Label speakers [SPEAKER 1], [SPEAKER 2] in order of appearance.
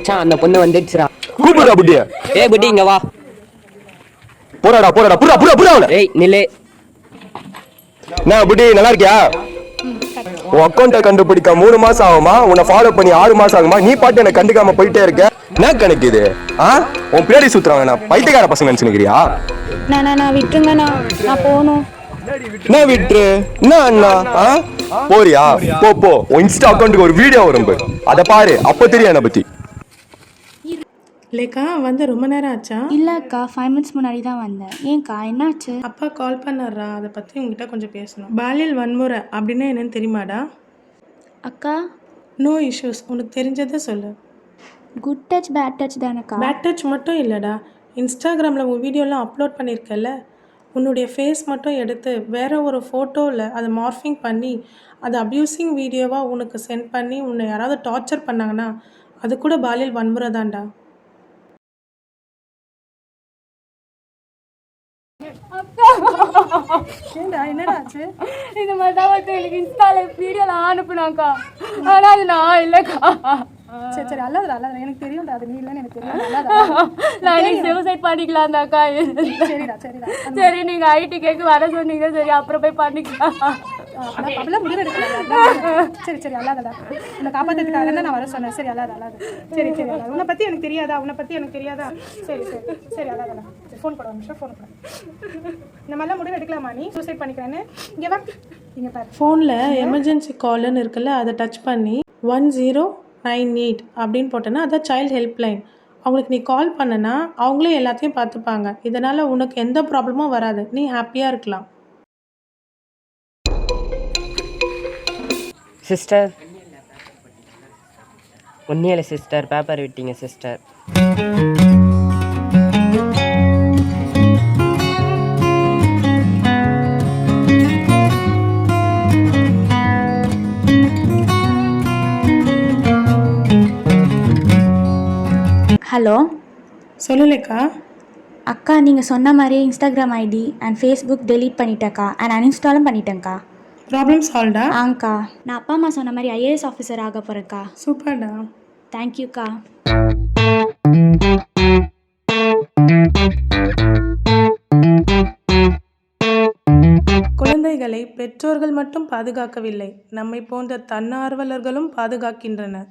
[SPEAKER 1] மச்சான் அந்த பொண்ணு வந்துடுச்சுடா.
[SPEAKER 2] கூப்பிடுடா புட்டி.
[SPEAKER 1] ஏய் புட்டி இங்க வா.
[SPEAKER 2] போறாடா போறாடா புறா புறா புறா.
[SPEAKER 1] ஏய் நில்லு.
[SPEAKER 2] நான் புட்டி நல்லா இருக்கியா? உன் அக்கௌண்ட்டை கண்டுபிடிக்க 3 மாசம் ஆகுமா? உன்னை ஃபாலோ பண்ணி 6 மாசம் ஆகுமா? நீ பாட்டு என்ன கண்டுக்காம போயிட்டே இருக்க. என்ன கணக்கு இது? உன் பின்னாடி சுத்துறாங்க. நான் பைத்தியக்கார பசங்க நினைச்சுக்கிறியா?
[SPEAKER 3] நான் விட்டுருங்கண்ணா, நான் போகணும்.
[SPEAKER 2] என்ன விட்டுரு? என்ன அண்ணா? போறியா? போ போ. உன் இன்ஸ்டா அக்கௌண்ட்டுக்கு ஒரு வீடியோ வரும், அதை பாரு, அப்போ தெரியும் என்னை பத்தி.
[SPEAKER 4] இல்லைக்கா வந்து ரொம்ப நேரம் ஆச்சா?
[SPEAKER 3] இல்லைக்கா 5 மினிட்ஸ் முன்னாடி தான் வந்தேன். ஏன்க்கா என்னாச்சு?
[SPEAKER 4] அப்பா கால் பண்ணாரா, அதை பற்றி உங்ககிட்ட கொஞ்சம் பேசணும். பாலியல் வன்முறை அப்படின்னா என்னன்னு தெரியுமாடா?
[SPEAKER 3] அக்கா
[SPEAKER 4] நோ இஷ்யூஸ், உனக்கு தெரிஞ்சதை சொல்லு.
[SPEAKER 3] குட் டச் பேட் டச் தானேக்கா?
[SPEAKER 4] பேட் டச் மட்டும் இல்லைடா, இன்ஸ்டாகிராமில் உன் வீடியோலாம் அப்லோட் பண்ணியிருக்கல, உன்னுடைய ஃபேஸ் மட்டும் எடுத்து வேற ஒரு ஃபோட்டோவில் அதை மார்ஃபிங் பண்ணி அதை அப்யூசிங் வீடியோவாக உனக்கு சென்ட் பண்ணி உன்னை யாராவது டார்ச்சர் பண்ணாங்கன்னா அது கூட பாலியல் வன்முறை தான்டா. என்னடா ஆச்சு?
[SPEAKER 3] இந்த மாதிரி தான் வந்து எனக்கு இன்ஸ்டால வீடியோலாம் அனுப்புனாக்கா, ஆனால் அது நான் இல்லைக்கா.
[SPEAKER 4] சரி சரி அல்லாதடா எனக்கு தெரியும்டா, அது நீ இல்லைன்னு எனக்கு தெரியும்.
[SPEAKER 3] நான் சூசைட் பண்ணிக்கலாம்தாக்கா.
[SPEAKER 4] சரிடா சரிடா
[SPEAKER 3] சரி நீங்கள் ஐடி கேக்கு வர சொன்னீங்க, சரி அப்புறம் போய் பண்ணிக்கலாம்.
[SPEAKER 4] அப்படிலாம் முடிவு எடுக்கலாம். சரி சரி அல்லாதடா, உன்னை காப்பாற்றுறதுக்காக தான் நான் வர சொன்னேன். சரி அல்லாத சரி சரி அல்லாத, உன்னை பற்றி எனக்கு தெரியாதா? சரி சரி சரி அல்லாதடா, சரி ஃபோன் போட நிமிஷம், ஃபோன் போட. இந்த மாதிரிலாம் முடிவு எடுக்கலாமா? நீ சூசைட் பண்ணிக்கிறேன்னு இங்கே வா, இங்கே பாரு. ஃபோனில் எமர்ஜென்சி கால்னு இருக்குல்ல, அதை டச் பண்ணி 1098 அப்படின்னு போட்டேன்னா அதான் சைல்டு ஹெல்ப்லைன். அவங்களுக்கு நீ கால் பண்ணனா அவங்களே எல்லாத்தையும் பார்த்துப்பாங்க. இதனால் உனக்கு எந்த ப்ராப்ளமும் வராது, நீ ஹாப்பியாக இருக்கலாம்.
[SPEAKER 1] சிஸ்டர் ஒன்றும் இல்லை சிஸ்டர், பேப்பர் விட்டீங்க சிஸ்டர்.
[SPEAKER 3] ஹலோ
[SPEAKER 4] சொல்லலைக்கா?
[SPEAKER 3] அக்கா நீங்கள் சொன்ன மாதிரியே Instagram ID and Facebook delete பண்ணிட்டேக்கா, அண்ட் அன்இன்ஸ்டாலும் பண்ணிட்டேங்க்கா.
[SPEAKER 4] ப்ராப்ளம் சால்வ்டா?
[SPEAKER 3] ஆங்க்கா, நான் அப்பா அம்மா சொன்ன மாதிரி ஐஏஎஸ் ஆஃபீஸர் ஆக போகிறேன்க்கா.
[SPEAKER 4] சூப்பர்டா.
[SPEAKER 3] தேங்க்யூக்கா.
[SPEAKER 4] குழந்தைகளை பெற்றோர்கள் மட்டும் பாதுகாக்கவில்லை, நம்மை போன்ற தன்னார்வலர்களும் பாதுகாக்கின்றனர்.